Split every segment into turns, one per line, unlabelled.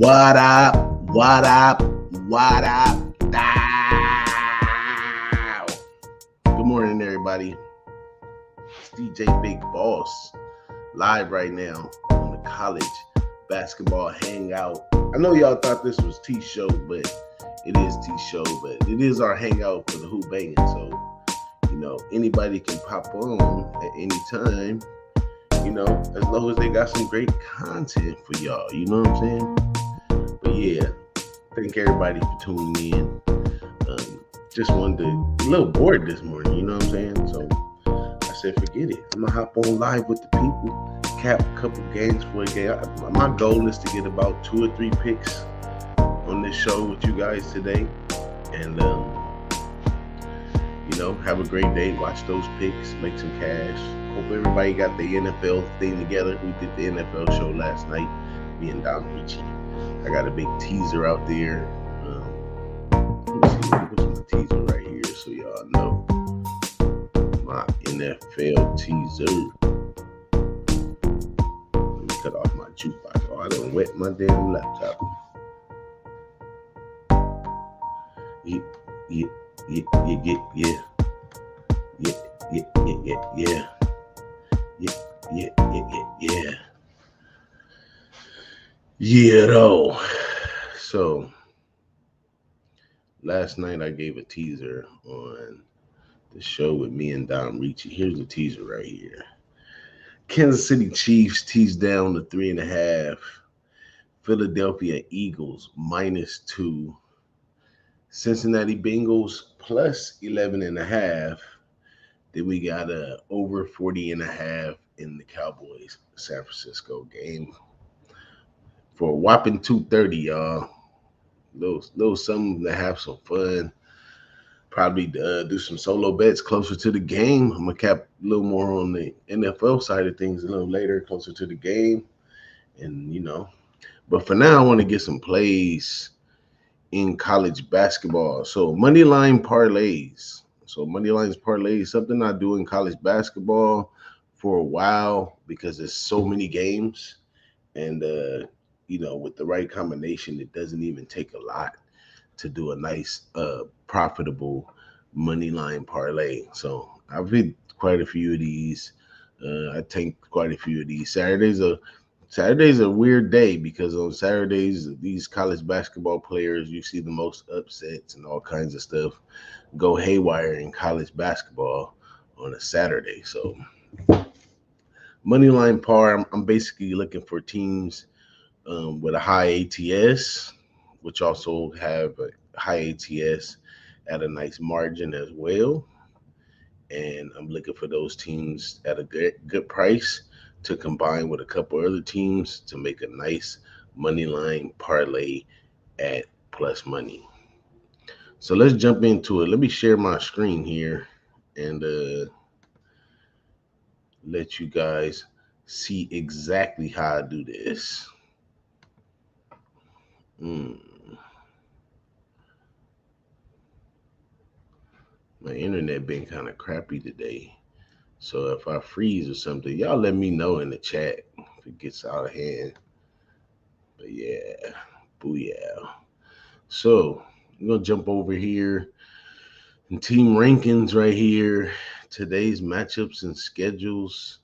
What up? What up? What up? Dow. Good morning, everybody. It's DJ Bigboss live right now on the college basketball hangout. I know y'all thought this was T-Show, but it is T-Show, but it is our hangout for the Who-Bangin. So, anybody can pop on at any time, as long as they got some great content for y'all. You know what I'm saying? But yeah, thank everybody for tuning in. Just wanted to, a little bored this morning, you know what I'm saying? So I said, forget it. I'm gonna hop on live with the people, cap a couple games for a game. My goal is to get about 2 or 3 picks on this show with you guys today, and have a great day. Watch those picks, make some cash. Hope everybody got the NFL thing together. We did the NFL show last night, me and Don Ricci. I got a big teaser out there. Let me see, let me put some teaser right here so y'all know. My NFL teaser. Let me cut off my jukebox. Oh, I done wet my damn laptop. Yeah. Yeah, though. So last night I gave a teaser on the show with me and Don Ricci. Here's the teaser right here. Kansas City Chiefs teased down to 3.5. Philadelphia Eagles -2. Cincinnati Bengals plus 11.5. Then we got a over 40.5 in the Cowboys San Francisco game for a whopping 230, y'all. Those some to have some fun. Probably do some solo bets closer to the game. I'm gonna cap a little more on the NFL side of things a little later, closer to the game, and But for now, I want to get some plays in college basketball. So Moneyline parlays. So Moneyline's parlays, something I do in college basketball for a while because there's so many games, and with the right combination, it doesn't even take a lot to do a nice profitable Moneyline parlay. So I've hit quite a few of these. I take quite a few of these. Saturday's a weird day because on Saturdays, these college basketball players, you see the most upsets and all kinds of stuff go haywire in college basketball on a Saturday. So Moneyline par, I'm basically looking for teams with a high ATS, which also have a high ATS at a nice margin as well. And I'm looking for those teams at a good price to combine with a couple other teams to make a nice money line parlay at plus money. So let's jump into it. Let me share my screen here and let you guys see exactly how I do this. My internet been kind of crappy today. So if I freeze or something, y'all let me know in the chat if it gets out of hand. But yeah, booyah. So I'm going to jump over here and team rankings right here. Today's matchups and schedules.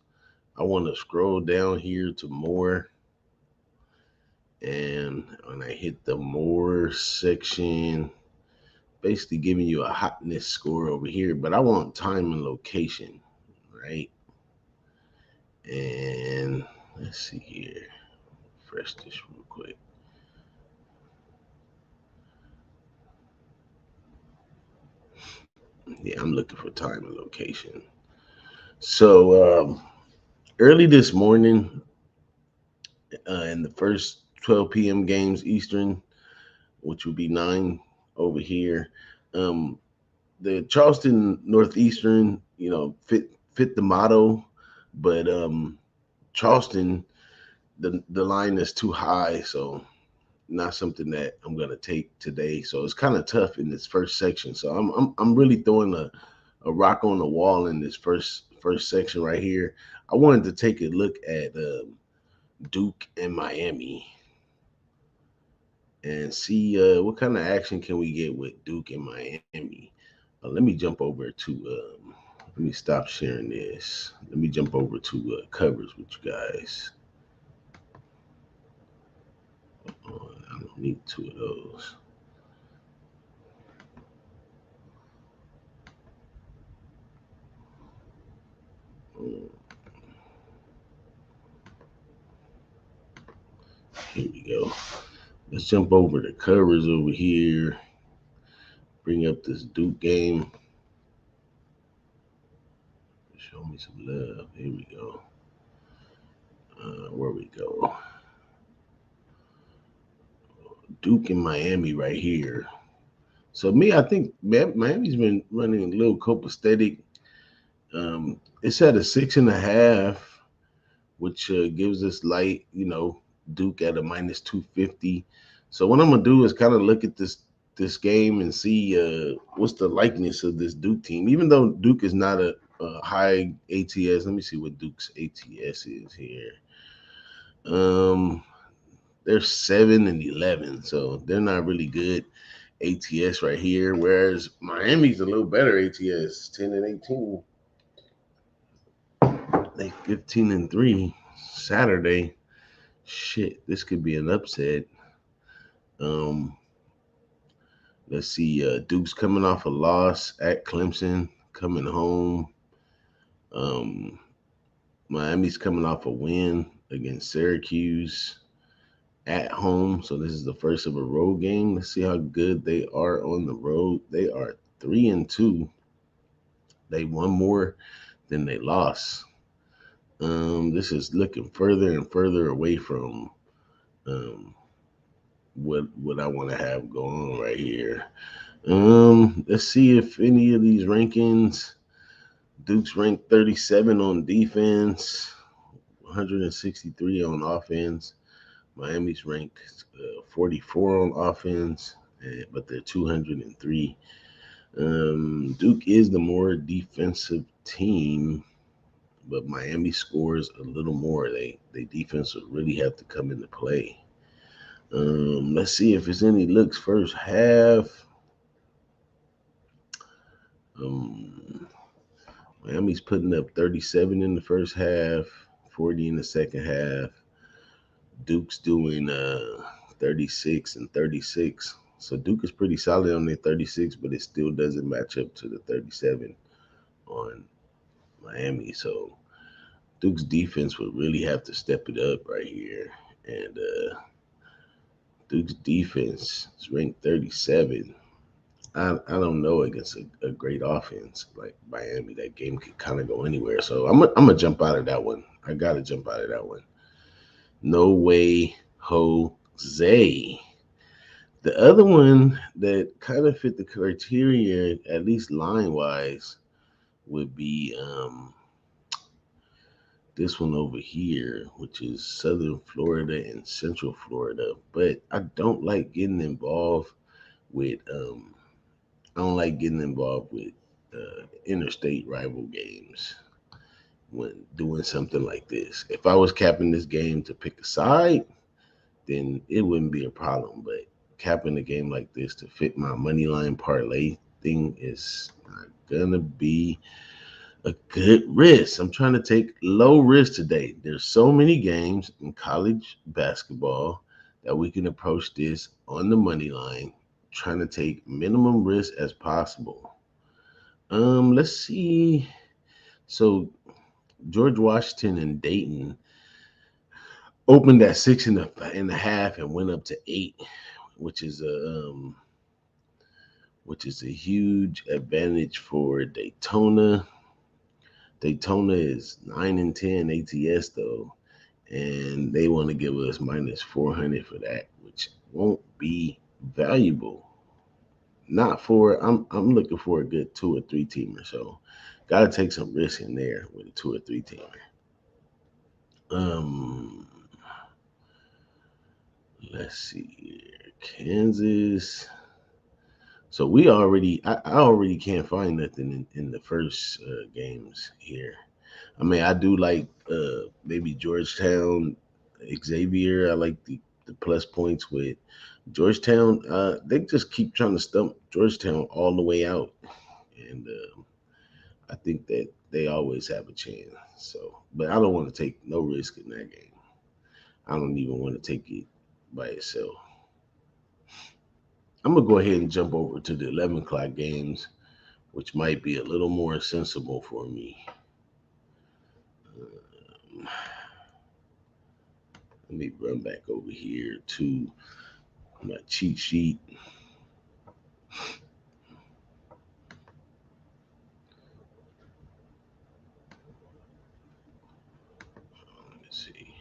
I want to scroll down here to more. And when I hit the more section, basically giving you a hotness score over here. But I want time and location, right? And let's see here. Refresh this real quick. Yeah, I'm looking for time and location. So early this morning, in the first 12 p.m. games Eastern, which would be 9 over here, the Charleston Northeastern, fit the motto, but Charleston, the line is too high, so not something that I'm gonna take today. So it's kind of tough in this first section. So I'm really throwing a rock on the wall in this first section right here. I wanted to take a look at Duke and Miami. and see what kind of action can we get with Duke in Miami. Let me jump over to let me stop sharing this. Let me jump over to covers with you guys. I don't need two of those. Mm, Here we go. Let's jump over to covers over here. Bring up this Duke game. Show me some love. Here we go. Where we go? Duke in Miami right here. So me, I think Miami's been running a little copacetic. It's at a 6.5, which gives us light. Duke at a -250. So what I'm gonna do is kind of look at this game and see what's the likeness of this Duke team. Even though Duke is not a high ATS, let me see what Duke's ATS is here. Um, they're 7-11, so they're not really good ATS right here. Whereas Miami's a little better ATS, 10-18. They 15-3 Saturday. Shit, this could be an upset. Um, let's see. Duke's coming off a loss at Clemson, coming home. Um, Miami's coming off a win against Syracuse at home. So this is the first of a road game. Let's see how good they are on the road. They are 3-2. They won more than they lost. This is looking further and further away from um, what I want to have going on right here. Let's see if any of these rankings. Duke's ranked 37 on defense, 163 on offense. Miami's ranked 44 on offense, but they're 203. Duke is the more defensive team, but Miami scores a little more. They defense would really have to come into play. Let's see if there's any looks first half. Um, Miami's putting up 37 in the first half, 40 in the second half. Duke's doing 36 and 36. So Duke is pretty solid on their 36, but it still doesn't match up to the 37 on Miami. So Duke's defense would really have to step it up right here. And Duke's defense is ranked 37. I don't know against a great offense like Miami. That game could kind of go anywhere. So I'm gonna jump out of that one. I gotta jump out of that one. No way, Jose. The other one that kind of fit the criteria, at least line wise, would be this one over here, which is Southern Florida and Central Florida. But I don't like getting involved with I don't like getting involved with interstate rival games when doing something like this. If I was capping this game to pick a side, then it wouldn't be a problem. But capping a game like this to fit my money line parlay thing is not gonna be a good risk. I'm trying to take low risk today. There's so many games in college basketball that we can approach this on the money line, trying to take minimum risk as possible. Let's see. So George Washington and Dayton opened at 6.5 and went up to 8, which is a huge advantage for Daytona. Daytona is 9-10 ATS though, and they want to give us -400 for that, which won't be valuable. Not for I'm looking for a good 2 or 3 teamer, so gotta take some risk in there with a 2 or 3 teamer. Um, let's see here, Kansas. So I already can't find nothing in the first games here. I mean, I do like maybe Georgetown, Xavier. I like the the plus points with Georgetown. They just keep trying to stump Georgetown all the way out, and I think that they always have a chance. So, but I don't want to take no risk in that game. I don't even want to take it by itself. I'm gonna go ahead and jump over to the 11 o'clock games, which might be a little more sensible for me. Let me run back over here to my cheat sheet. Let me see.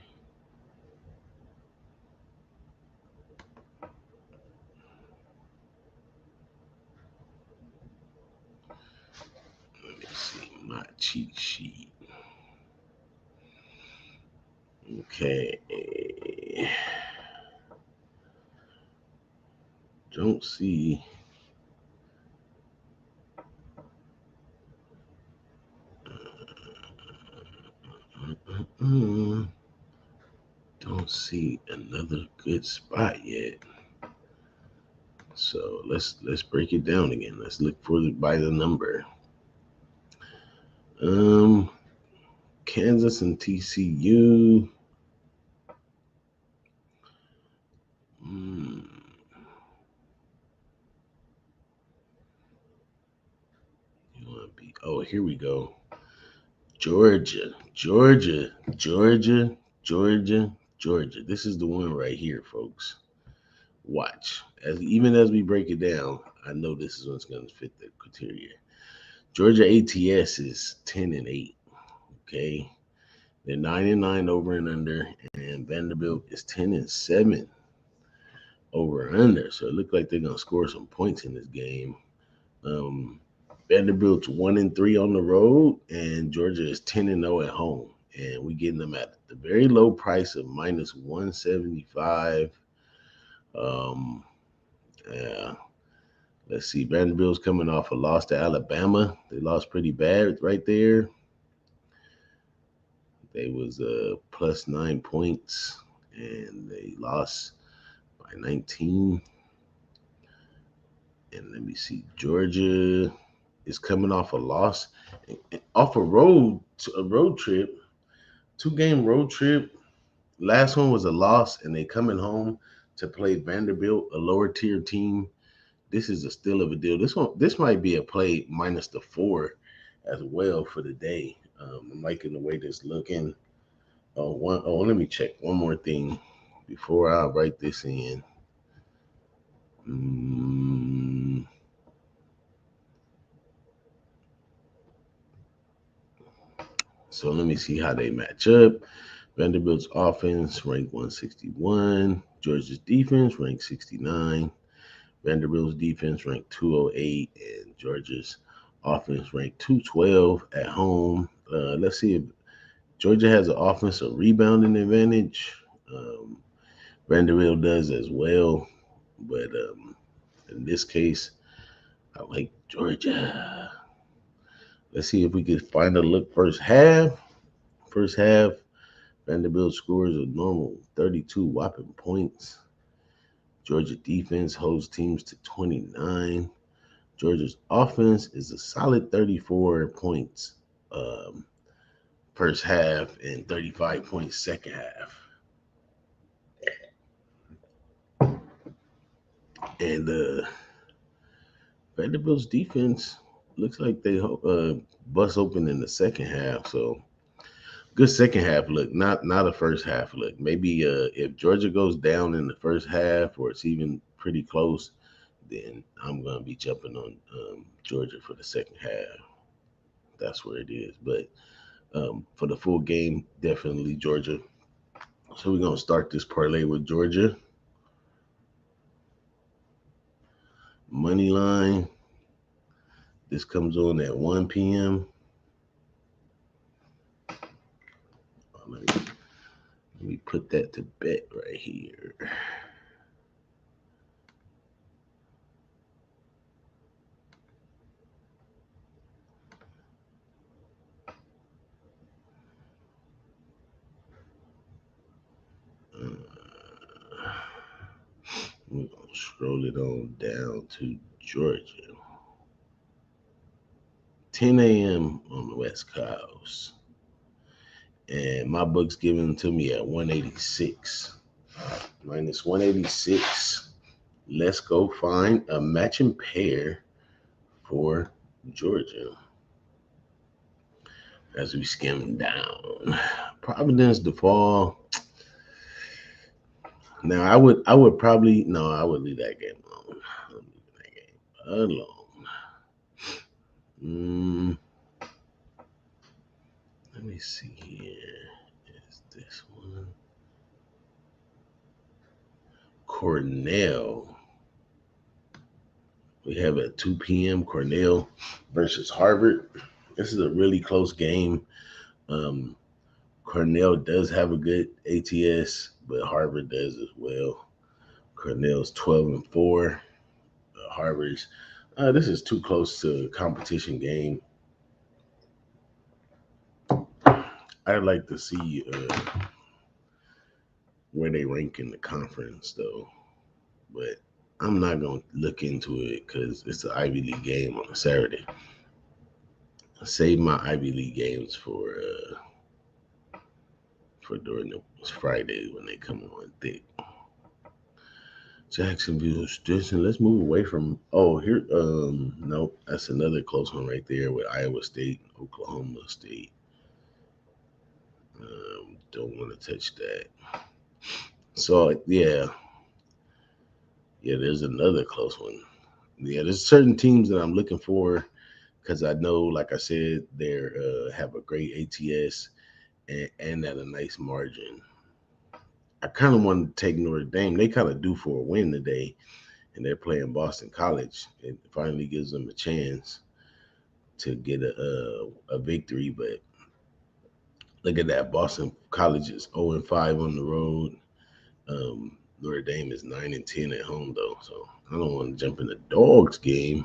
Let me see my cheat sheet. Okay. Don't see. Don't see another good spot yet. So let's break it down again. Let's look for it by the number. Kansas and TCU. You want to be? Oh, here we go. Georgia. This is the one right here, folks. Watch. Even as we break it down, I know this is what's going to fit the criteria. Georgia ATS is 10-8. Okay. They're 9-9 over and under, and Vanderbilt is 10-7 over and under. So it looks like they're gonna score some points in this game. Vanderbilt's 1-3 on the road, and Georgia is 10-0 at home. And we getting them at the very low price of minus 175. Yeah. Let's see. Vanderbilt's coming off a loss to Alabama. They lost pretty bad right there. They was plus 9 points, and they lost by 19. And let me see. Georgia is coming off a loss, off a road trip, 2-game road trip. Last one was a loss, and they coming home to play Vanderbilt, a lower tier team. This is a still of a deal. This might be a play minus the 4 as well for the day. I'm liking the way this looking. Let me check one more thing before I write this in. So let me see how they match up. Vanderbilt's offense ranked 161. Georgia's defense ranked 69. Vanderbilt's defense ranked 208, and Georgia's offense ranked 212 at home. Let's see if Georgia has an offensive rebounding advantage. Vanderbilt does as well, but in this case, I like Georgia. Let's see if we can find a look first half. First half, Vanderbilt scores a normal 32 whopping points. Georgia defense holds teams to 29. Georgia's offense is a solid 34 points first half and 35 points second half. And Vanderbilt's defense looks like they bust open in the second half. So good second half look, not a first half look. Maybe if Georgia goes down in the first half or it's even pretty close, then I'm gonna be jumping on Georgia for the second half. That's where it is. But for the full game, definitely Georgia. So we're gonna start this parlay with Georgia. Moneyline. This comes on at 1 p.m. Let me put that to bet right here. Scroll it on down to Georgia. 10 a.m. on the West Coast. And my book's given to me at 186. Minus 186. Let's go find a matching pair for Georgia. As we skim down. Providence DeFall. Now I would probably I would leave that game alone. I'm leaving that game alone. Let me see here. Is this one? Cornell. We have at 2 p.m. Cornell versus Harvard. This is a really close game. Cornell does have a good ATS, but Harvard does as well. Cornell's 12-4. Harvard's this is too close to a competition game. I'd like to see where they rank in the conference, though. But I'm not going to look into it because it's an Ivy League game on a Saturday. I save my Ivy League games for during the Friday when they come on thick. Jacksonville Stetson. Let's move away from. Oh, here. Nope. That's another close one right there with Iowa State, Oklahoma State. Don't want to touch that. So yeah, there's another close one. Yeah, there's certain teams that I'm looking for because I know, like I said, they have a great ATS and at a nice margin. I kind of want to take Notre Dame. They kind of due for a win today, and they're playing Boston College. It finally gives them a chance to get a victory. But look at that. Boston College is 0-5 on the road. Notre Dame is 9-10 at home, though. So I don't want to jump in the dogs game.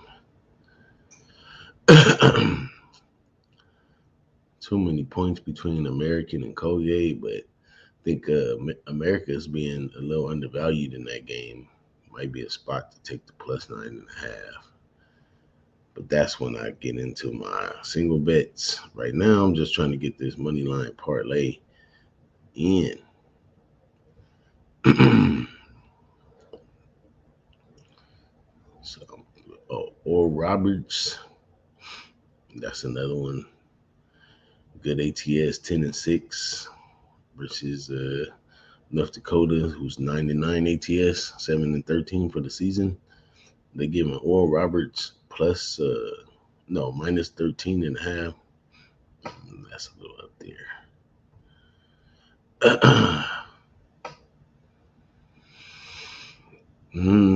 Too many points between American and Collier, but I think America is being a little undervalued in that game. Might be a spot to take the plus 9.5. But that's when I get into my single bets. Right now, I'm just trying to get this money line parlay in. So, or Roberts. That's another one. Good ATS, 10-6 versus North Dakota, who's 9-9 ATS, 7-13 for the season. They give an Oral Roberts plus minus 13.5. That's a little up there.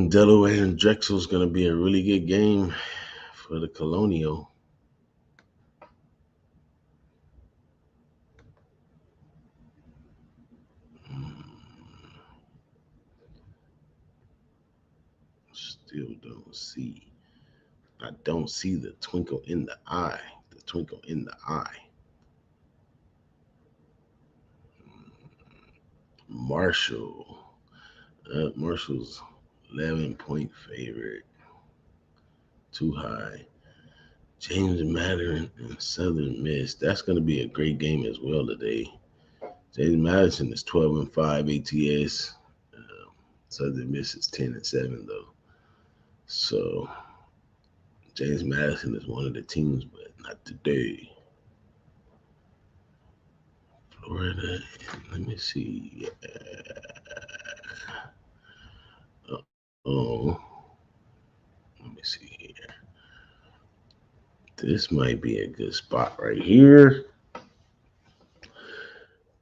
Delaware and Drexel is going to be a really good game for the Colonial. Still don't see. I don't see the twinkle in the eye. The twinkle in the eye. Marshall. Marshall's 11-point favorite. Too high. James Madison and Southern Miss. That's going to be a great game as well today. James Madison is 12-5 ATS. Southern Miss is 10-7 though. So James Madison is one of the teams, but not today. Florida. Let me see. Let me see here. This might be a good spot right here.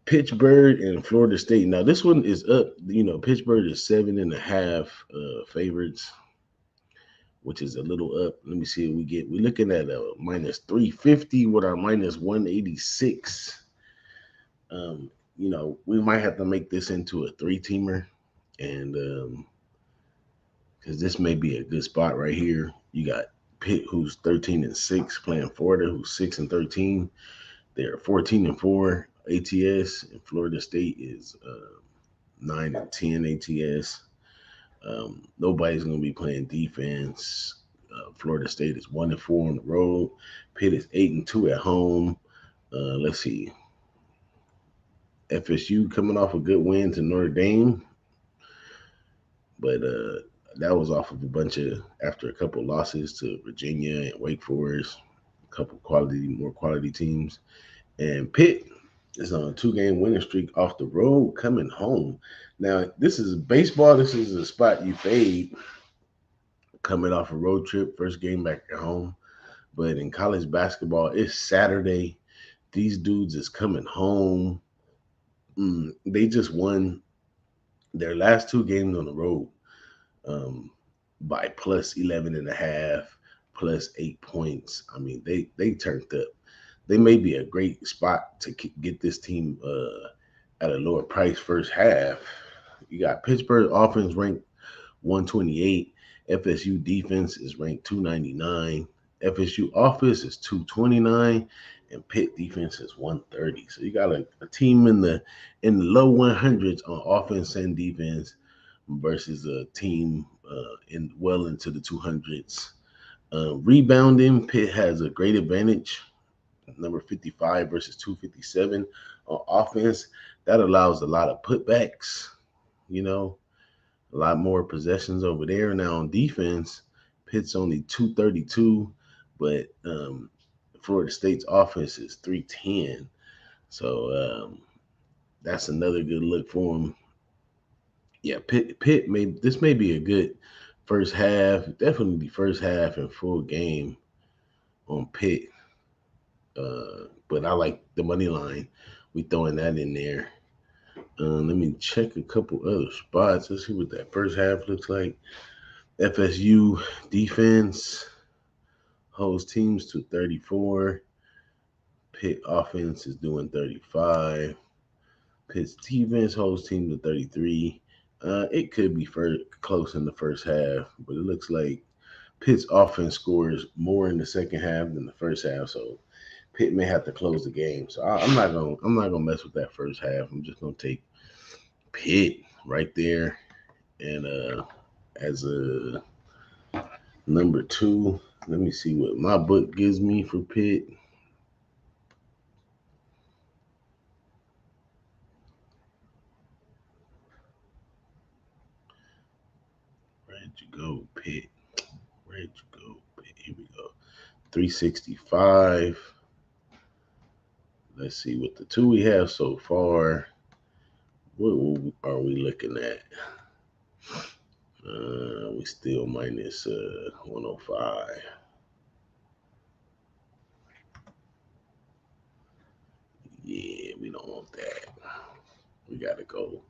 Pittsburgh and Florida State. Now this one is up. Pittsburgh is 7.5 favorites, which is a little up. Let me see what we get. We're looking at a minus 350 with our minus 186. We might have to make this into a 3-teamer, and because this may be a good spot right here. You got Pitt, who's 13-6, playing Florida, who's 6-13. They're 14-4 ATS, and Florida State is 9-10 ATS. Nobody's going to be playing defense. Florida State is 1-4 on the road. Pitt is 8-2 at home. Let's see. FSU coming off a good win to Notre Dame, but that was off of after a couple losses to Virginia and Wake Forest, a couple more quality teams. And Pitt is on a 2-game winning streak off the road coming home. Now, this is baseball. This is a spot you fade coming off a road trip, first game back at home. But in college basketball, it's Saturday. These dudes is coming home. They just won their last 2 games on the road by plus 11 and a half, plus 8 points. I mean, they turned up. They may be a great spot to get this team at a lower price first half. You got Pittsburgh offense ranked 128. FSU defense is ranked 299. FSU offense is 229, and Pitt defense is 130. So you got a team in the low 100s on offense and defense versus a team into the 200s. Rebounding, Pitt has a great advantage, number 55 versus 257 on offense. That allows a lot of putbacks, a lot more possessions over there. Now on defense, Pitt's only 232, but Florida State's offense is 310. So that's another good look for them. Yeah, Pitt this may be a good first half, definitely first half and full game on Pitt. But I like the money line. We throwing that in there. Let me check a couple other spots. Let's see what that first half looks like. FSU defense holds teams to 34. Pitt offense is doing 35. Pitt's defense holds teams to 33. It could be close in the first half, but it looks like Pitt's offense scores more in the second half than the first half. So Pitt may have to close the game. So I'm not gonna mess with that first half. I'm just gonna take Pitt right there, and as a number 2. Let me see what my book gives me for Pitt. Where'd you go, Pitt? Where'd you go, Pitt? Here we go. 365. Let's see what the 2 we have so far. What are we looking at? We still minus 105. Yeah, we don't want that. We got to go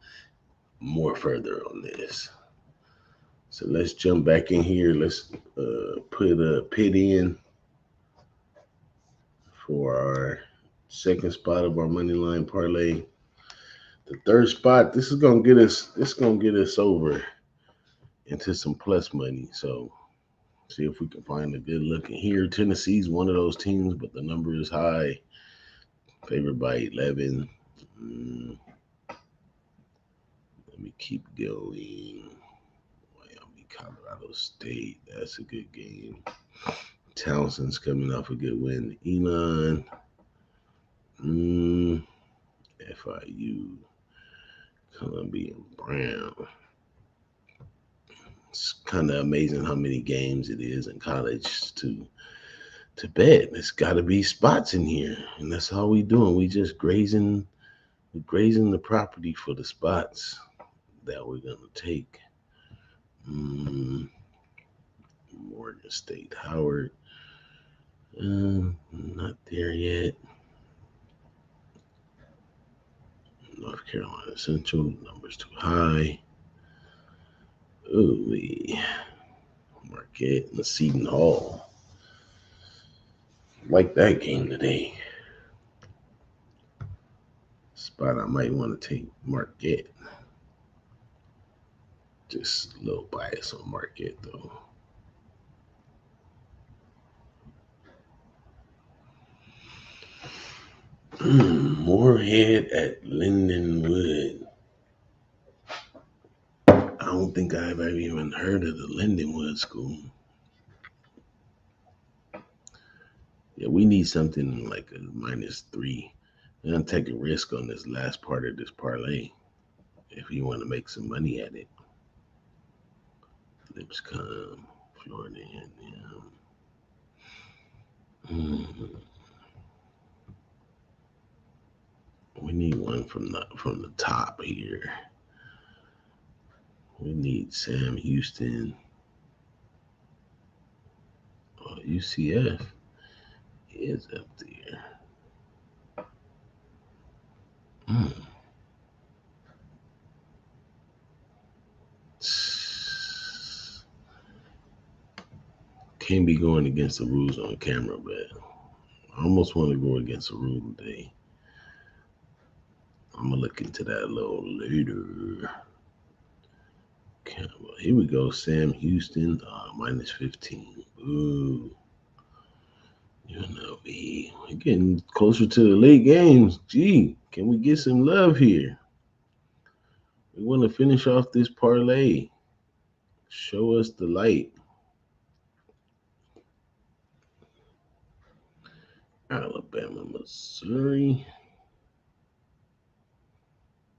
more further on this. So let's jump back in here. Let's put a Pitt in for our second spot of our money line parlay. The third spot, this is gonna get us over into some plus money. So see if we can find a good look in here. Tennessee's one of those teams, but the number is high. Favored by 11. Let me keep going. Miami, Colorado State. That's a good game. Townsend's coming off a good win. Elon. FIU. Columbia Brown. It's kind of amazing how many games it is in college to bet. There's got to be spots in here, and that's all we doing. We just grazing the property for the spots that we're gonna take. Morgan State, Howard, not there yet. North Carolina Central, numbers too high. Ooh, Marquette and Seton Hall. Like that game today. Spot I might want to take Marquette. Just a little bias on Marquette though. Moorhead at Lindenwood. I don't think I've ever even heard of the Lindenwood School. Yeah, we need something like a -3. I'm gonna take a risk on this last part of this parlay if you want to make some money at it. Lipscomb, Florida, yeah. We need one from the top here. We need Sam Houston. Oh, UCF is up there. Can't be going against the rules on camera, but I almost want to go against the rule today. I'm gonna look into that a little later. Okay, well, here we go. Sam Houston, -15. Ooh. We're getting closer to the late games. Gee, can we get some love here? We want to finish off this parlay. Show us the light. Alabama, Missouri.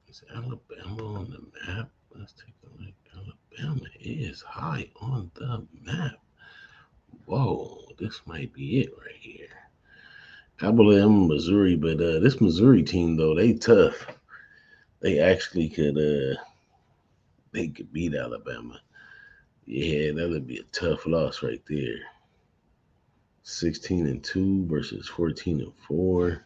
Is Alabama on the map? Let's take a look. Alabama is high on the map. Whoa, this might be it right here. Alabama, Missouri, but this Missouri team though, they tough. They actually could beat Alabama. Yeah, that would be a tough loss right there. 16-2 versus 14-4.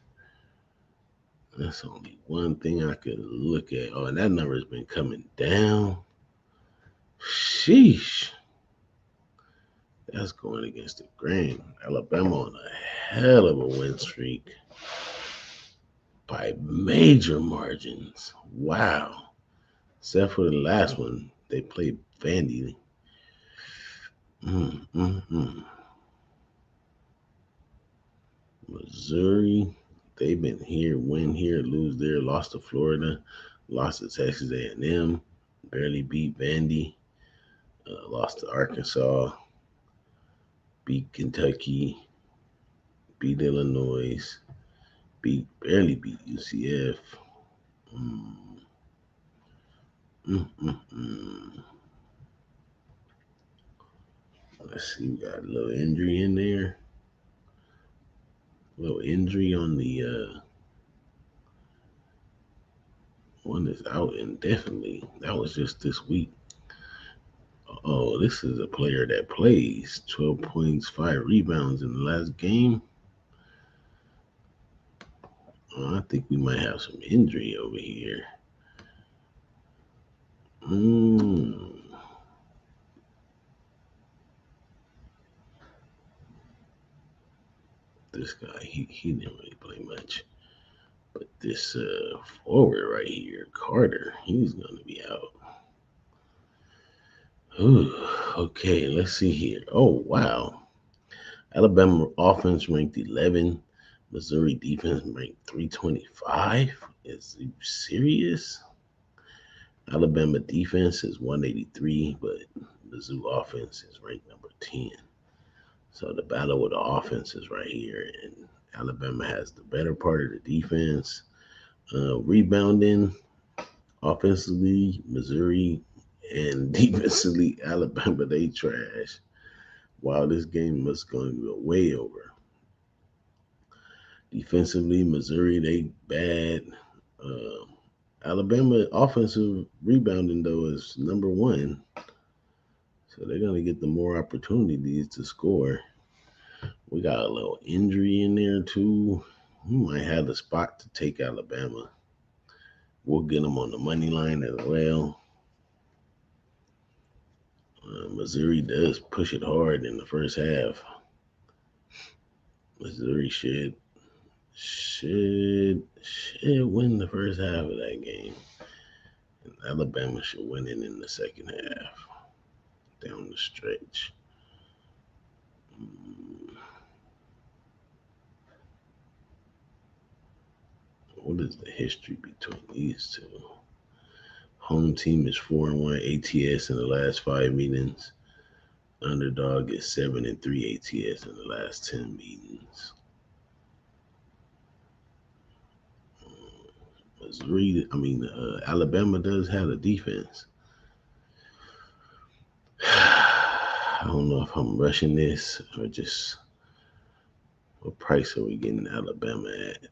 That's only one thing I could look at. Oh, and that number's been coming down. Sheesh. That's going against the grain. Alabama on a hell of a win streak by major margins. Wow. Except for the last one, they played Vandy. Missouri, they've been here, win here, lose there, lost to Florida, lost to Texas A&M, barely beat Vandy, lost to Arkansas, beat Kentucky, beat Illinois, barely beat UCF. Let's see, we got a little injury in there. A little injury on the one that's out indefinitely. That was just this week. Oh, this is a player that plays 12 points, 5 rebounds in the last game. I think we might have some injury over here. This guy, he didn't really play much. But this forward right here, Carter, he's going to be out. Ooh, okay, let's see here. Oh, wow. Alabama offense ranked 11. Missouri defense ranked 325. Is you serious? Alabama defense is 183, but Mizzou offense is ranked number 10. So the battle with the offense is right here, and Alabama has the better part of the defense. Rebounding offensively, Missouri, and defensively, Alabama, they trash. Wow, this game must going to go way over. Defensively, Missouri, they bad. Alabama offensive rebounding, though, is number 1. So they're going to get the more opportunities to score. We got a little injury in there, too. We might have the spot to take Alabama. We'll get them on the money line as well. Missouri does push it hard in the first half. Missouri should win the first half of that game. And Alabama should win it in the second half. Down the stretch. What is the history between these two? Home team is 4-1 ATS in the last 5 meetings. Underdog is 7-3 ATS in the last 10 meetings. Missouri, Alabama does have a defense. I don't know if I'm rushing this or just what price are we getting Alabama at?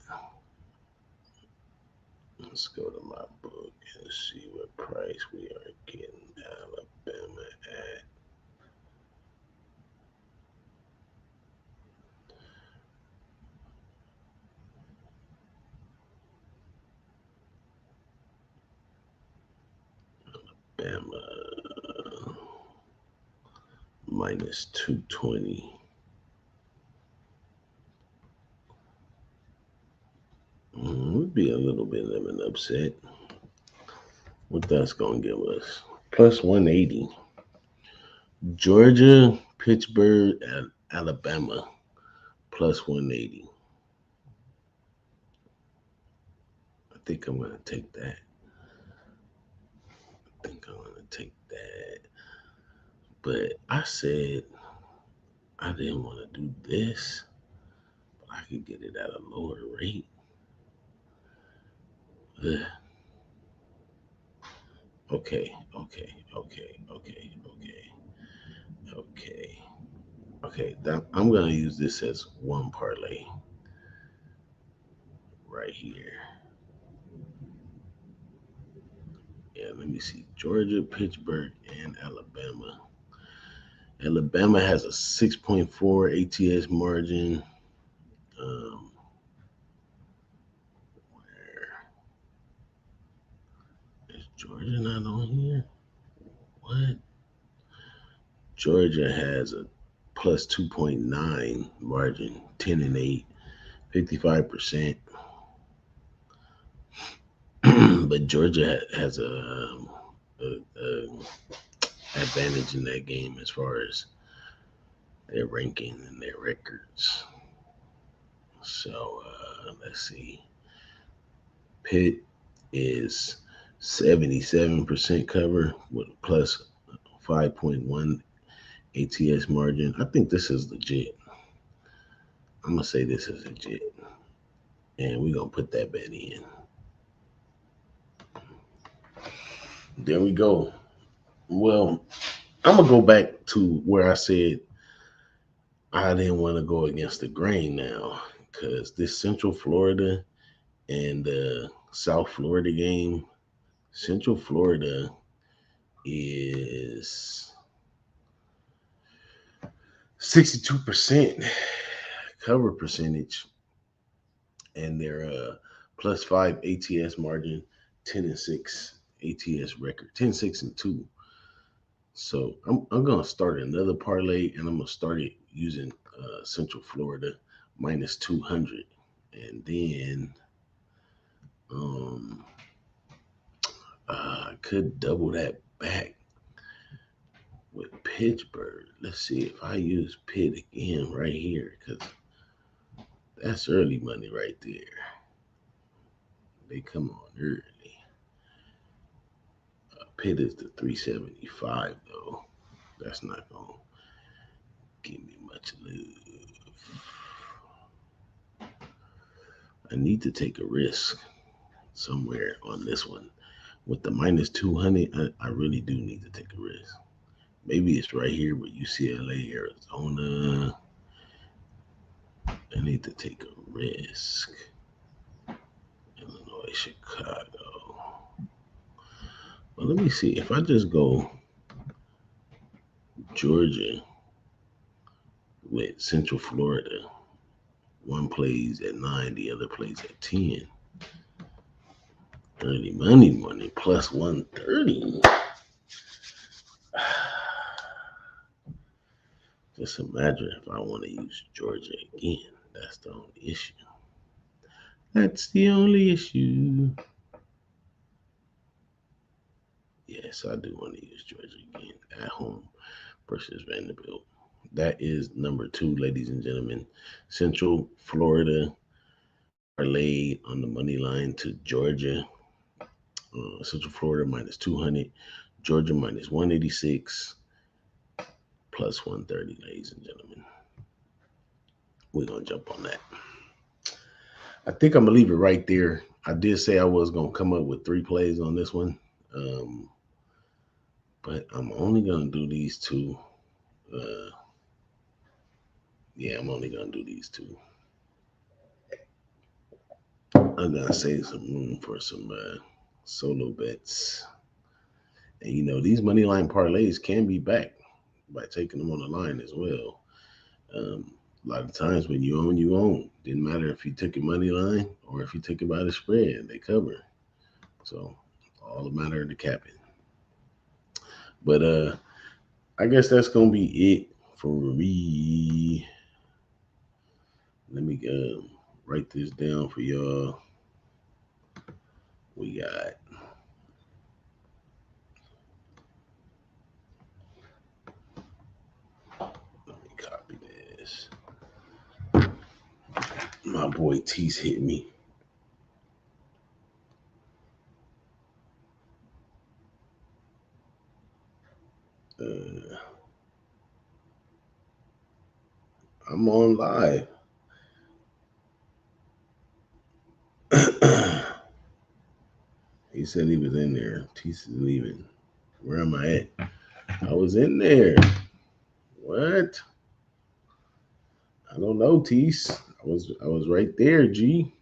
Let's go to my book and see what price we are getting Alabama at. Alabama minus 220. Would be a little bit of an upset. What that's going to give us? Plus 180. Georgia, Pittsburgh, and Alabama. Plus 180. I think I'm going to take that. But I said I didn't want to do this, but I could get it at a lower rate. Ugh. Okay. I'm gonna use this as one parlay right here. Yeah, let me see. Georgia, Pittsburgh, and Alabama. Alabama has a 6.4 ATS margin. Where is Georgia not on here? What? Georgia has a plus 2.9 margin, 10-8, 55%. But Georgia has a advantage in that game as far as their ranking and their records. So let's see. Pitt is 77% cover with plus 5.1 ATS margin. I think this is legit. I'm gonna say this is legit, and we're gonna put that bet in. There we go. Well, I'm gonna go back to where I said I didn't want to go against the grain now, because this Central Florida and the South Florida game, Central Florida is 62% cover percentage, and their plus 5 ATS margin, 10-6 ATS record, 10-6-2. So I'm gonna start another parlay, and I'm gonna start it using Central Florida minus 200, and then I could double that back with Pittsburgh. Let's see if I use Pitt again right here, because that's early money right there. They come on early. Pitt is the 375 though. That's not gonna give me much love. I need to take a risk somewhere on this one. With the minus 200, I really do need to take a risk. Maybe it's right here with UCLA, Arizona. I need to take a risk. Illinois, Chicago. Well, let me see. If I just go Georgia with Central Florida, one plays at 9, the other plays at 10. Early money plus 130. Just imagine if I want to use Georgia again. That's the only issue. That's the only issue. Yes, I do want to use Georgia again at home versus Vanderbilt. That is number 2, ladies and gentlemen. Central Florida parlay on the money line to Georgia. Central Florida minus 200. Georgia minus 186. Plus 130, ladies and gentlemen. We're going to jump on that. I think I'm going to leave it right there. I did say I was going to come up with 3 plays on this one. But I'm only going to do these 2. I'm only going to do these 2. I'm going to save some room for some solo bets. And, these money line parlays can be backed by taking them on the line as well. A lot of times when you own, you own. Didn't matter if you took a money line or if you took it by the spread, they cover. So all the matter of the capping. But I guess that's gonna be it for me. Let me write this down for y'all. We got copy this. My boy T's hit me. I'm on live. He said he was in there. T's is leaving. Where am I at? I was in there. What? I don't know, Tease. I was right there, G.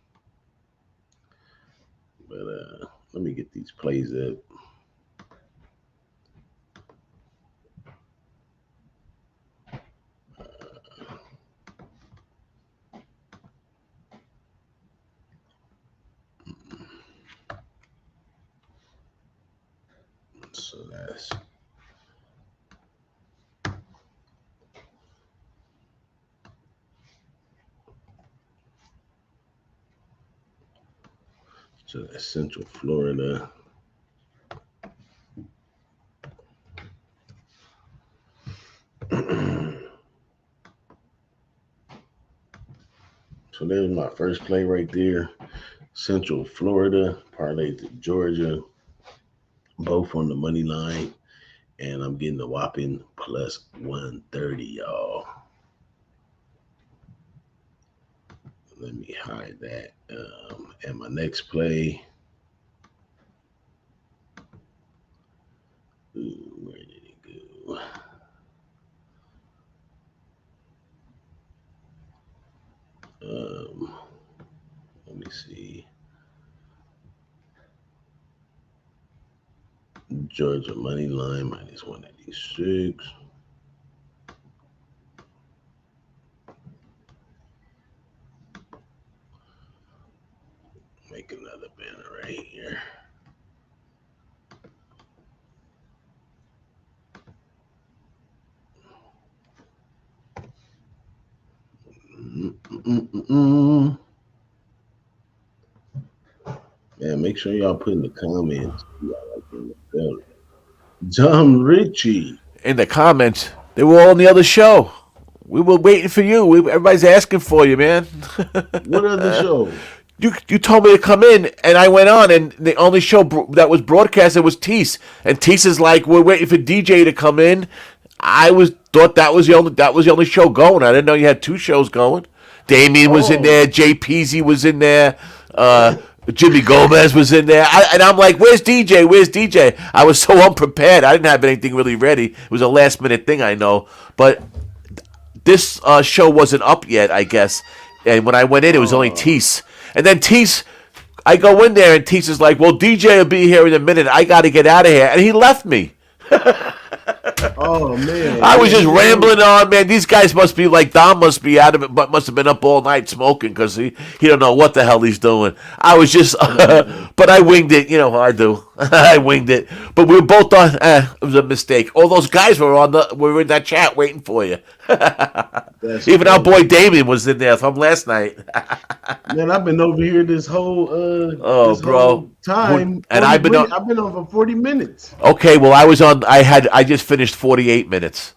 But let me get these plays up. So that's Central Florida. So there's my first play right there. Central Florida, parlay to Georgia, both on the money line. And I'm getting a whopping plus 130, y'all. Let me hide that. And my next play. Ooh, where did it go? Let me see. Georgia money line minus 186. Make another banner right here. Man, make sure y'all put in the comments. John Ritchie.
In the comments, they were all on the other show. We were waiting for you. Everybody's asking for you, man.
What other show?
You told me to come in, and I went on, and the only show that was broadcasted was Tease, and Tease is like, we're waiting for DJ to come in. Thought that was the only show going. I didn't know you had 2 shows going. Damien was in there. Jay Peasy was in there. Jimmy Gomez was in there. And I'm like, where's DJ? Where's DJ? I was so unprepared. I didn't have anything really ready. It was a last minute thing, I know. But this show wasn't up yet, I guess. And when I went in, it was only Tease. And then Tease, I go in there, and Tease is like, well, DJ will be here in a minute. I got to get out of here. And he left me.
Oh man!
I was just rambling on, man. These guys must be like Dom must be out of it, but must have been up all night smoking because he don't know what the hell he's doing. I was just, but I winged it. You know how I do. I winged it. But we were both on. It was a mistake. All those guys were in that chat waiting for you. Even our boy Damien was in there from last night.
Man, I've been over here this whole
whole
time,
and I've been
on for 40 minutes.
Okay, well I just finished 48 minutes.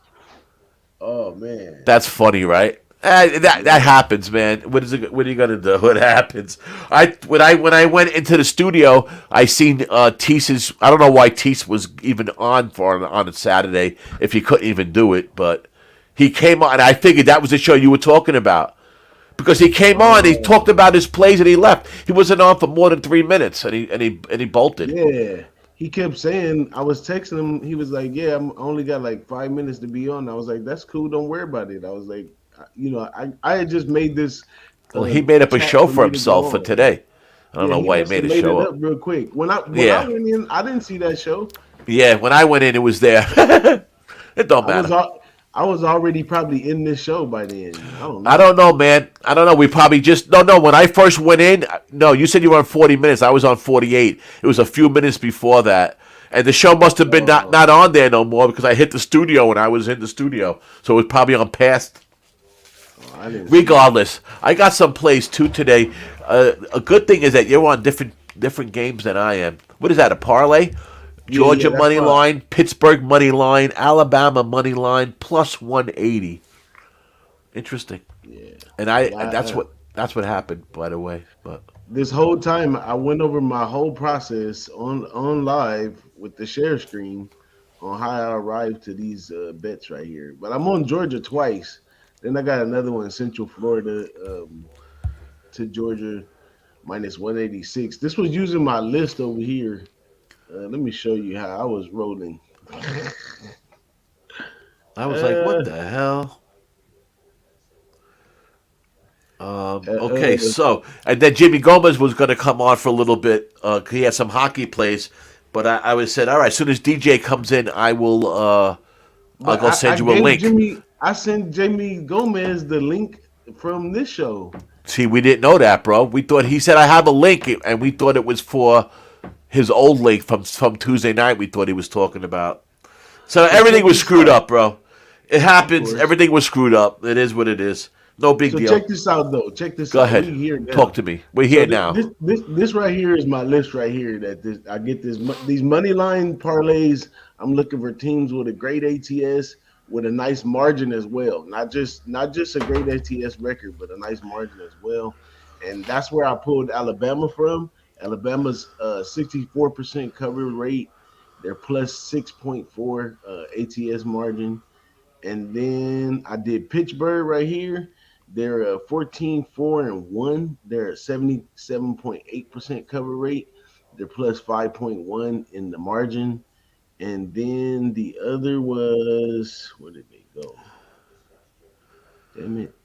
Oh man,
that's funny, right? That happens, man. What is it? What are you gonna do? What happens? When I went into the studio, I seen Tease's. I don't know why Tease was even on a Saturday if he couldn't even do it, but he came on. And I figured that was the show you were talking about because he came on. He talked about his plays and he left. He wasn't on for more than 3 minutes, and he bolted.
Yeah. He kept saying, I was texting him. He was like, "Yeah, I only got like 5 minutes to be on." I was like, "That's cool. Don't worry about it." I was like, I had just made this.
Well, he made up a
chat
show
for
for
me to go
himself for
on.
today. I don't
Yeah,
know
he
why he
must have
made a
made
show
it up
up.
real quick. When I
Yeah,
went in, I didn't see that show.
yeah. When I went in, it was there. It don't
I was
matter.
al- I was already probably in this show by then. I don't
I
know.
don't know, man. I don't know. We probably just no. When I first went in, no, you said you were on 40 minutes. I was on 48. It was a few minutes before that, and the show must have been
Oh,
not on there no more because I hit the studio when I was in the studio, so it was probably on past.
I didn't see it.
Regardless, I got some plays too today. A good thing is that you're on different games than I am. What is that? A parlay?
Yeah,
Georgia
that's
money
why.
line, Pittsburgh money line, Alabama money line plus 180. Interesting.
Yeah,
And
because
that's what happened, by the way. But
this whole time I went over my whole process on live with the share screen on how I arrived to these bets right here. But I'm on Georgia twice. Then I got another one, Central Florida to Georgia minus 186. This was using my list over here. Let me show you how I was rolling.
I was like, what
Uh,
the hell?
uh,
Okay,
uh,
so and then Jimmy Gomez was going to come on for a little bit. He had some hockey plays, but I was said, all right, as soon as DJ comes in, I will. I'll
but
go
I
send you a
gave
link.
Jimmy, I sent Jamie Gomez the link from this show.
See, we didn't know that, bro. We thought he said I have a link, and we thought it was for his old link from Tuesday night. We thought he was talking about. So
So
everything
check
was
this
screwed
out,
up, bro. It
of
happens.
course.
Everything was screwed up. It is what it is. No big
So check
deal.
this out though. Check this
Go
out.
ahead.
We here
Talk
now.
to me. We're
So
here now.
this right here is my list right here. That this I get these money line parlays. I'm looking for teams with a great ATS with a nice margin as well. Not just a great ATS record, but a nice margin as well. And that's where I pulled Alabama from. Alabama's 64% cover rate. They're plus 6.4 ATS margin. And then I did Pittsburgh right here. They're 14, 4, and 1. They're a 77.8% cover rate. They're plus 5.1 in the margin. And then the other was, where did they go? Damn it.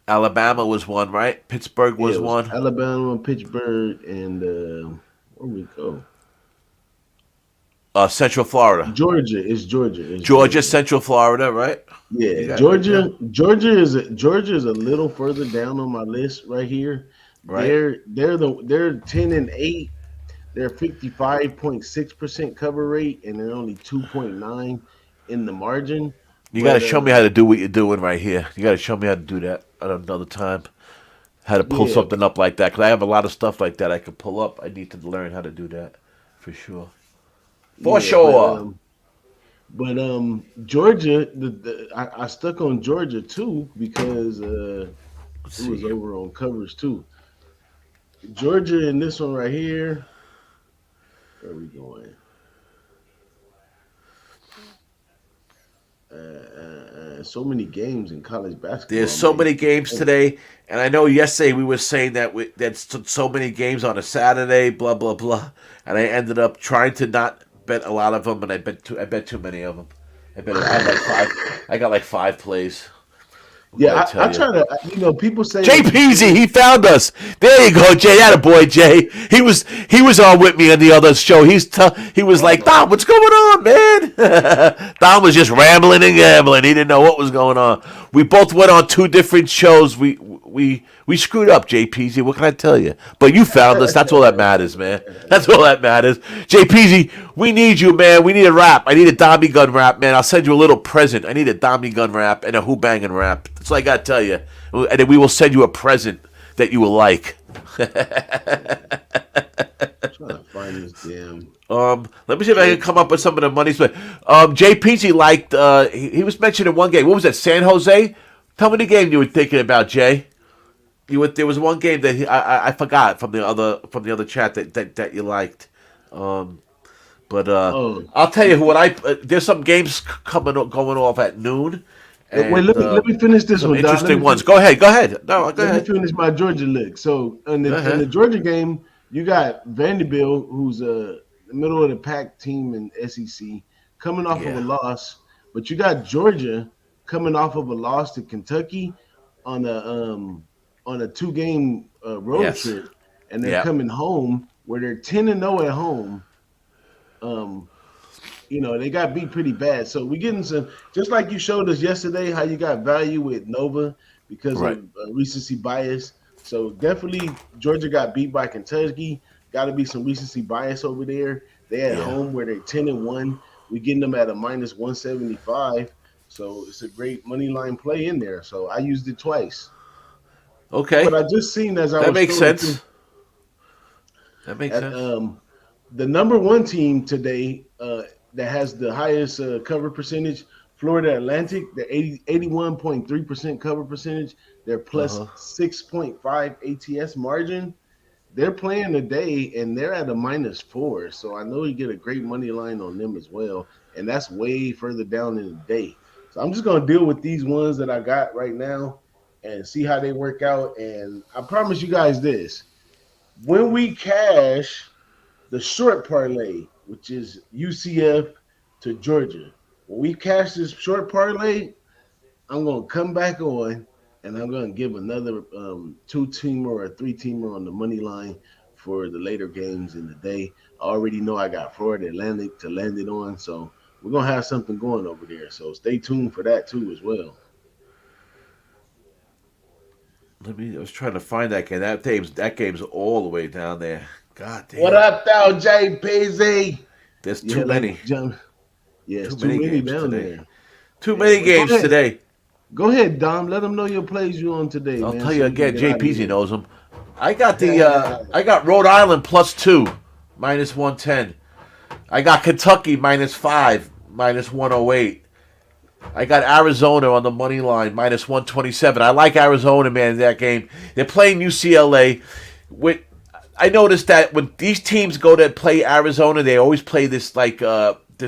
Alabama was one, right? Pittsburgh
Yeah,
was
it was
one.
Alabama, Pittsburgh, and where we go?
Central Florida.
Georgia. It's Georgia. It's
Georgia,
Georgia.
Central Florida, right? You
Yeah,
got it right there,
Georgia is a little further down on my list right here.
right?
They're 10-8. They're 55.6% cover rate, and they're only 2.9 in the margin.
You got to
But
show me how to do what you're doing right here. You got to show me how to do that at another time. How to pull
yeah,
something up like that because I have a lot of stuff like that I could pull up. I need to learn how to do that for sure. For
yeah,
sure.
Georgia, I stuck on Georgia too because
Let's
it was
see.
over on covers too. Georgia in this one right here. Where are we going? So many games in college
There's
basketball,
so
man.
many games today, and I know yesterday we were saying that that's so many games on a Saturday, blah blah blah, and I ended up trying to not bet a lot of them, and I bet too many of them. I had like five. I got like five plays. What can I
Yeah, I
tell you?
try to. People say
Jay
that you
Peasy,
can't.
he found us. There you go, Jay. That a boy, Jay. He was on with me on the other show. He was like, Dom, what's going on, man? Dom was just rambling and gambling. He didn't know what was going on. We both went on two different shows. We screwed up, Jay Peasy. What can I tell you? But you found us. That's all that matters, man. That's all that matters. Jay Peasy, we need you, man. We need a rap. I need a Dommy Gun rap, man. I'll send you a little present. I need a Dommy Gun rap and a Who-Bangin rap. That's all I got to tell you. And then we will send you a present that you will like.
trying to find this damn.
Let me see if I can come up with some of the money. JPG liked. He was mentioning one game. What was that? San Jose. Tell me the game you were thinking about, Jay. There was one game that I forgot from the other chat that you liked. But
Oh,
I'll tell you there's some games going off at noon,
wait.
and
Let me finish this
some
one, Don.
interesting ones. Go ahead. Go ahead. No, go
Let me
ahead.
finish my Georgia lick. So
Go
in the
ahead.
Georgia game, you got Vanderbilt, who's a middle of the pack team in SEC, coming off of a
Yeah.
loss, but you got Georgia coming off of a loss to Kentucky on a 2 game road
Yes.
trip, and they're
Yeah.
coming home where they're 10-0 at home. Um, they got beat pretty bad. So we getting some, just like you showed us yesterday, how you got value with Nova because
Right.
of recency bias. So definitely Georgia got beat by Kentucky. Got to be some recency bias over there. They at
Yeah.
home where they're 10-1. We getting them at a minus 175. So it's a great money line play in there. So I used it twice. But
Okay.
I just seen as I
That
was
makes
scrolling
sense.
through
That makes
at
sense.
the number one team today that has the highest cover percentage, Florida Atlantic, they're 81.3% cover percentage. They're
Uh
plus
huh.
6.5 ATS margin. They're playing today and they're at a -4. So I know you get a great money line on them as well. And that's way further down in the day. So I'm just going to deal with these ones that I got right now and see how they work out. And I promise you guys this, when we cash the short parlay, which is UCF to Georgia. When we cash this short parlay, I'm gonna come back on and I'm gonna give another 2-teamer or a 3-teamer on the money line for the later games in the day. I already know I got Florida Atlantic to land it on, so we're gonna have something going over there. So stay tuned for that too as well.
I was trying to find that game. That game's all the way down there. God
What
damn.
up, though, JPZ?
There's
You
too
had like
many.
jump. Yeah, it's
Too
too
many
many
games
down
today.
there.
Too
Yeah,
many
but go
games
ahead.
today.
Go ahead, Dom. Let them know your plays you on today,
I'll
man,
tell
so
you
we can
again.
get out of
JPZ
here.
knows them. I got Rhode Island +2, -110. I got Kentucky -5, -108. I got Arizona on the money line -127. I like Arizona, man. In that game, they're playing UCLA. With I noticed that when these teams go to play Arizona, they always play this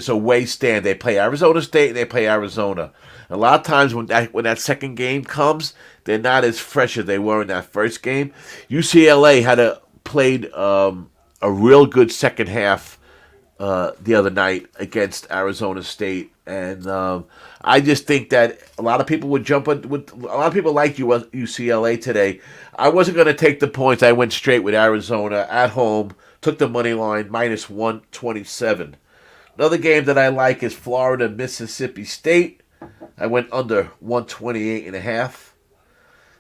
away stand. They play Arizona State and they play Arizona. A lot of times when that second game comes, they're not as fresh as they were in that first game. UCLA played a real good second half the other night against Arizona State, and I just think that a lot of people would jump on with a lot of people like UCLA today. I wasn't going to take the points. I went straight with Arizona at home. Took the money line -127. Another game that I like is Florida Mississippi State. I went under 128.5,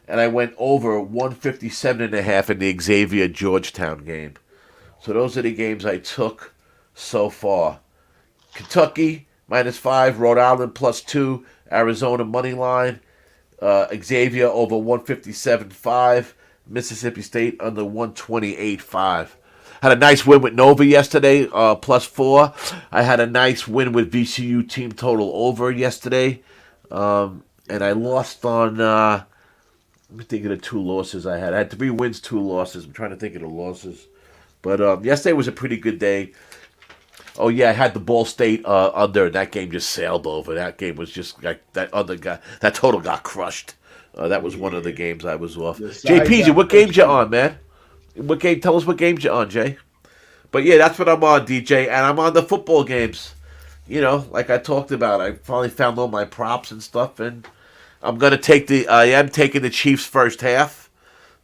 and I went over 157.5 in the Xavier Georgetown game. So those are the games I took so far. Kentucky -5, Rhode Island +2, Arizona money line, Xavier over 157.5, Mississippi State under 128.5. Had a nice win with Nova yesterday, +4. I had a nice win with VCU team total over yesterday, and I lost on. Let me think of the two losses I had. I had 3 wins, 2 losses. I'm trying to think of the losses. But yesterday was a pretty good day. Oh yeah, I had the Ball State under. That game just sailed over. That game was just like that other guy. That total got crushed. That was one of the
Yeah,
games I was off.
the side
JPZ,
got
what games you
crushed too.
on, man? What game? Tell us what games you on, Jay. But yeah, that's what I'm on, DJ, and I'm on the football games. Like I talked about, I finally found all my props and stuff, and I am taking the Chiefs first half.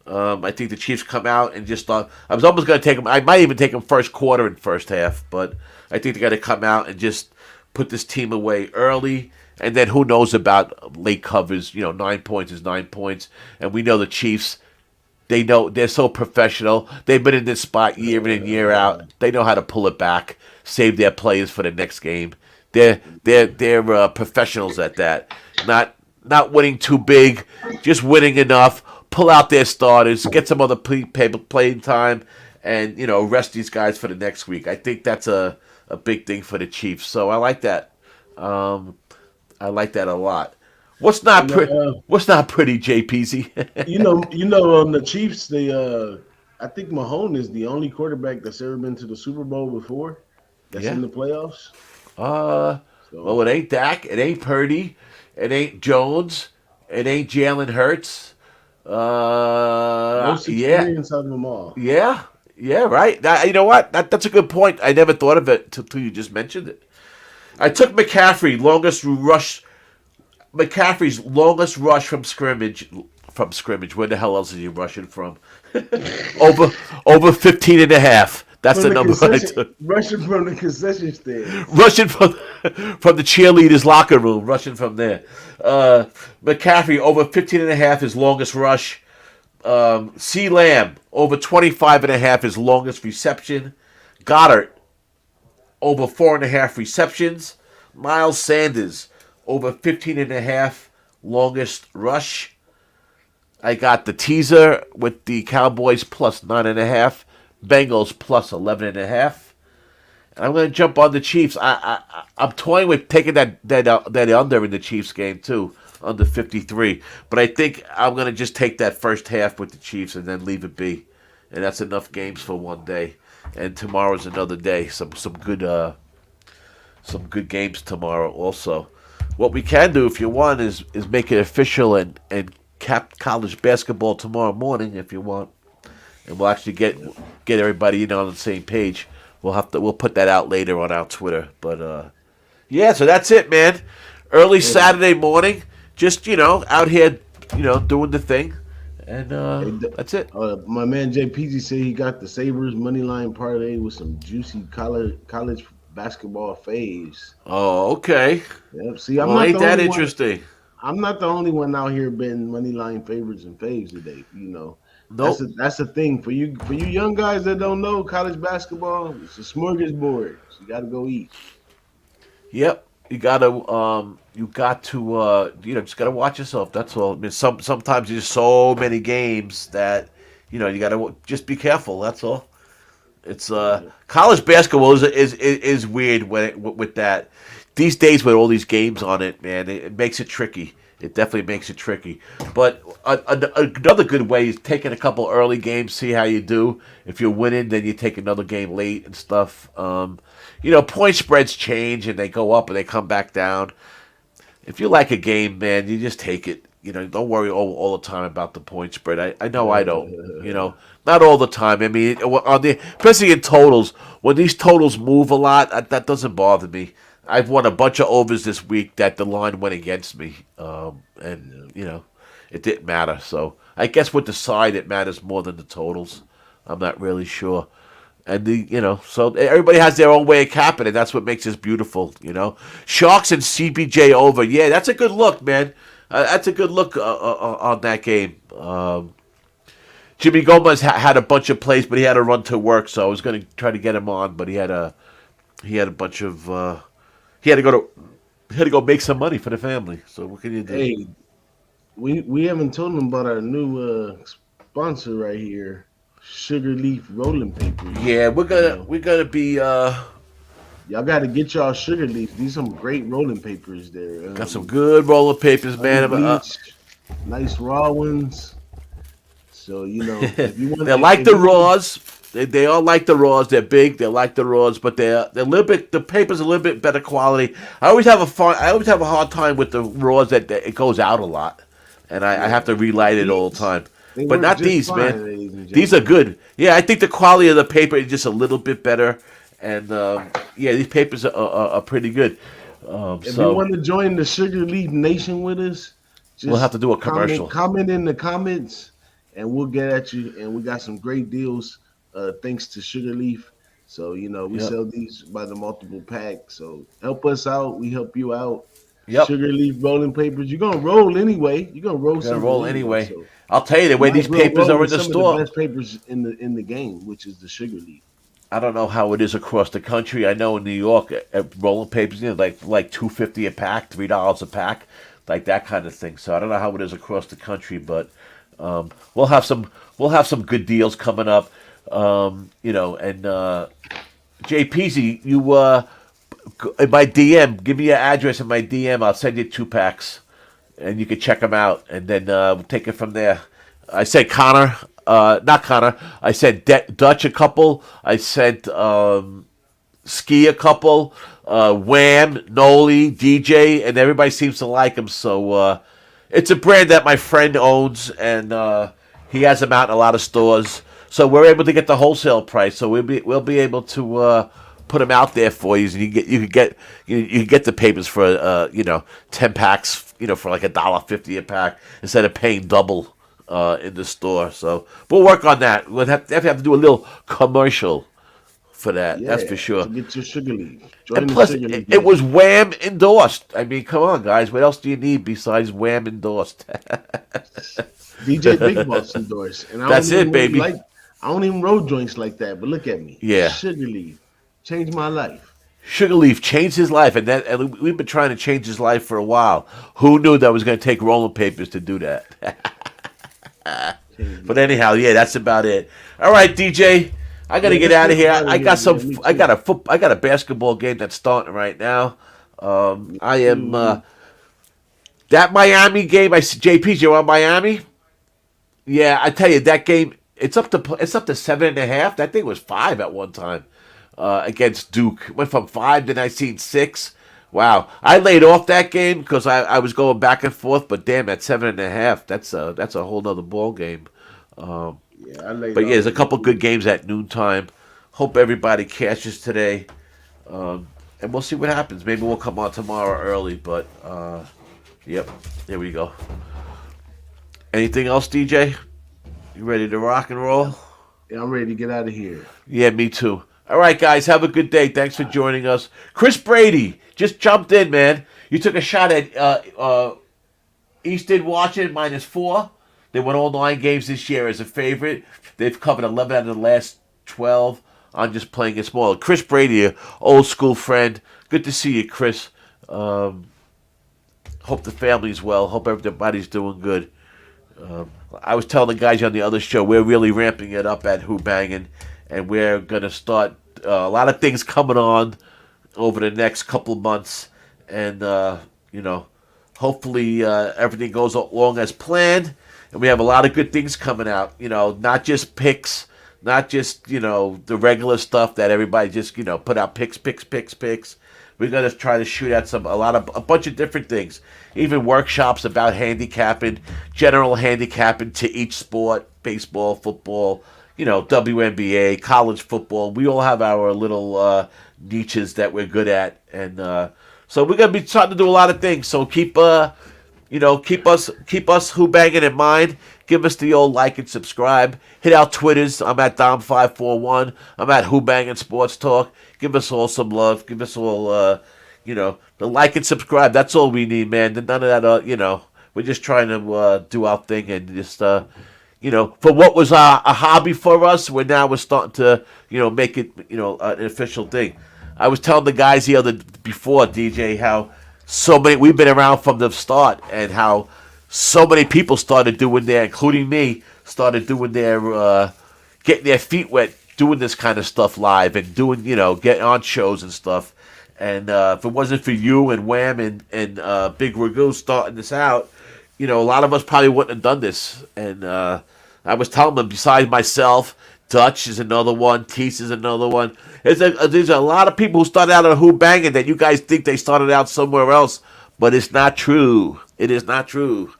I think the Chiefs come out and just thought I was almost going to take them. I might even take them first quarter and first half, but I think they got to come out and just put this team away early. And then who knows about late covers? 9 points is 9 points, and we know the Chiefs. They know they're so professional. They've been in this spot year in and year out. They know how to pull it back, save their players for the next game. They're professionals at that. Not winning too big, just winning enough. Pull out their starters, get some other playing time, and rest these guys for the next week. I think that's a big thing for the Chiefs. So I like that. I like that a lot. What's not
And
pretty? What's not pretty, JPZ?
on the Chiefs, I think Mahomes is the only quarterback that's ever been to the Super Bowl before. That's
Yeah.
in the playoffs.
Uh, well,
So
it ain't Dak. It ain't Purdy. It ain't Jones. It ain't Jalen Hurts.
most
Yeah,
experience out of them all.
yeah, yeah. Right. You know what? That's a good point. I never thought of it till you just mentioned it. I took McCaffrey longest rush. McCaffrey's longest rush from scrimmage. From scrimmage. Where the hell else is he rushing from? over 15 and a half. That's
From
the
the
number I
concession,
took.
rushing from the concession stand.
Rushing from the cheerleaders' locker room, rushing from there. McCaffrey over 15 and a half, his longest rush. C. Lamb over 25 and a half, his longest reception. Goddard over 4.5 receptions. Miles Sanders over 15 and a half, longest rush. I got the teaser with the Cowboys plus 9.5, Bengals plus 11.5. I'm going to jump on the Chiefs. I'm toying with taking that under in the Chiefs game too, under 53. But I think I'm going to just take that first half with the Chiefs and then leave it be, and that's enough games for one day. And tomorrow's another day. Some good games tomorrow also. What we can do if you want is make it official and cap college basketball tomorrow morning if you want, and we'll actually get everybody on the same page. We'll put that out later on our Twitter. But yeah, so that's it, man. Early Saturday morning, just out here, doing the thing, and that's it.
My man JPG said he got the Sabres Moneyline parlay with some juicy college basketball faves.
Oh, okay.
Yep. See, I'm
Well,
not
ain't
the
that
only one.
interesting?
I'm not the only one out here betting Moneyline favorites and faves today.
Nope.
That's the thing for you young guys that don't know college basketball. It's a smorgasbord. So you got to go eat.
Yep. You got to just gotta watch yourself. That's all. I mean, sometimes there's so many games that you gotta just be careful. That's all. It's college basketball is weird with that these days with all these games on it, man. It makes it tricky. It definitely makes it tricky. But another good way is taking a couple early games, see how you do. If you're winning, then you take another game late and stuff. Point spreads change and they go up and they come back down. If you like a game, man, you just take it. Don't worry all the time about the point spread. I know I don't. Not all the time. I mean, especially in totals, when these totals move a lot, that doesn't bother me. I've won a bunch of overs this week that the line went against me, and it didn't matter. So I guess with the side, it matters more than the totals. I'm not really sure. And so everybody has their own way of capping, and that's what makes this beautiful. Sharks and CBJ over. Yeah, that's a good look, man. That's a good look on that game. Jimmy Gomez had a bunch of plays, but he had to run to work, so I was going to try to get him on, but he had a bunch of he had to go make some money for the family. So what can you do?
Hey, we haven't told them about our new sponsor right here, Sugar Leaf Rolling Papers.
Yeah, we're gonna be
Y'all got to get y'all Sugar Leaf. These are some great rolling papers there.
got some good roller papers, man.
Unbleached, nice raw ones. So if you want,
They're like the raws. They all like the raws. They're big. They like the raws, but they're a little bit. The paper's a little bit better quality. I always have a hard time with the raws that it goes out a lot, and I have to relight it all the time. But not these,
fine,
man. These are good. Yeah, I think the quality of the paper is just a little bit better, and yeah, these papers are pretty good.
If you want to join the Sugar Leaf Nation with us,
we'll have to do a commercial.
Comment in the comments, and we'll get at you. And we got some great deals. Thanks to Sugar Leaf. So, we sell these by the multiple pack. So help us out. We help you out. Yep. Sugar Leaf rolling papers. You're going to roll anyway. You're going to roll some.
Roll anyway. So I'll tell you the way these papers are in the store.
Of the best papers in the game, which is the Sugar Leaf.
I don't know how it is across the country. I know in New York, rolling papers, like $2.50 a pack, $3 a pack, like that kind of thing. So I don't know how it is across the country, but we'll have some good deals coming up. And JPZ, you in my DM, give me your address in my DM. I'll send you 2 packs, and you can check them out, and then we'll take it from there. I said Connor, not Connor. I said Dutch a couple. I said Ski a couple. Wham, Noli, DJ, and everybody seems to like him. So it's a brand that my friend owns, and he has them out in a lot of stores. So we're able to get the wholesale price. So we'll be able to put them out there for you, and you can get the papers for 10 packs, for like $1.50 a pack instead of paying double in the store. So we'll work on that. We'll have to do a little commercial for that.
Yeah,
That's for sure.
to get your sugar leaf. Join
And
the
plus,
sugar leaf.
it was Wham endorsed. I mean, come on, guys. What else do you need besides Wham endorsed?
DJ Bigboss endorsed. And
That's it, baby.
I don't even roll joints like that, but look at me.
Yeah.
Sugar leaf changed my life.
Sugar Leaf changed his life, and we've been trying to change his life for a while. Who knew that was going to take rolling papers to do that? But anyhow, yeah, that's about it. All right, DJ, I got to get out of here. I got a basketball game that's starting right now. I am that Miami game. JP's, you're on Miami. Yeah, I tell you that game. It's up to 7.5. That thing was 5 at one time against Duke. Went from 5, then I seen 6. Wow, I laid off that game because I was going back and forth. But damn, at 7.5, that's a whole nother ball game.
Yeah, I laid
But
off.
yeah, there's a couple good games at noontime. Hope everybody cashes today, and we'll see what happens. Maybe we'll come on tomorrow early. But yep, there we go. Anything else, DJ? You ready to rock and roll?
Yeah, I'm ready to get out of here.
Yeah, me too. All right, guys, have a good day. Thanks for joining us. Chris Brady just jumped in, man. You took a shot at Easton Washington -4. They won all 9 games this year as a favorite. They've covered 11 out of the last 12. I'm just playing it small. Chris Brady, an old school friend. Good to see you, Chris. Hope the family's well. Hope everybody's doing good. I was telling the guys on the other show, we're really ramping it up at Who-Bangin, and we're going to start a lot of things coming on over the next couple of months. And, hopefully everything goes along as planned. And we have a lot of good things coming out, not just picks, not just, the regular stuff that everybody just, put out picks. We're going to try to shoot at a bunch of different things, even workshops about handicapping, general handicapping to each sport, baseball, football, WNBA, college football. We all have our little niches that we're good at. And so we're going to be trying to do a lot of things. So keep us Who-Bangin in mind. Give us the old like and subscribe. Hit our Twitters. I'm at Dom541. I'm at Who-Bangin Sports Talk. Give us all some love. Give us all, the like and subscribe. That's all we need, man. None of that, we're just trying to do our thing and just, for what was a hobby for us, we're starting to, make it, an official thing. I was telling the guys before, DJ, how we've been around from the start, and how so many people started doing including me, started doing getting their feet wet, doing this kind of stuff live and doing, getting on shows and stuff. And if it wasn't for you and Wham and Big Ragu starting this out, a lot of us probably wouldn't have done this. And I was telling them, besides myself, Dutch is another one, Tease is another one. There's a lot of people who started out on Who-Bangin that you guys think they started out somewhere else, but it's not true. It is not true.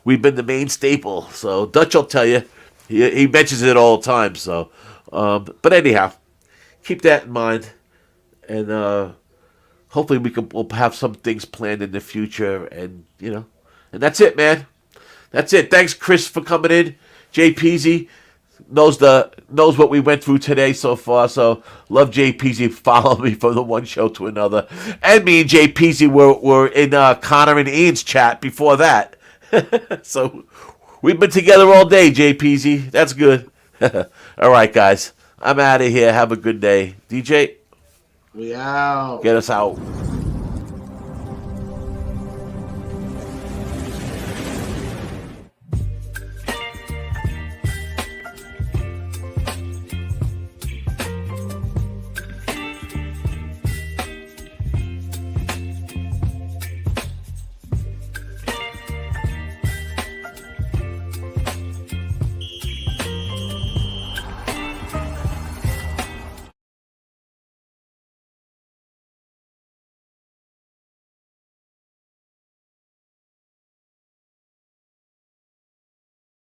We've been the main staple. So Dutch will tell you. He mentions it all the time. So, but anyhow, keep that in mind, and hopefully we'll have some things planned in the future, and and that's it, man. That's it. Thanks, Chris, for coming in. JPZ knows what we went through today so far. So love JPZ. Follow me from the one show to another. And me and JPZ were in Connor and Ian's chat before that. So we've been together all day, JPZ. That's good. All right, guys. I'm out of here. Have a good day. DJ,
We out.
get us out.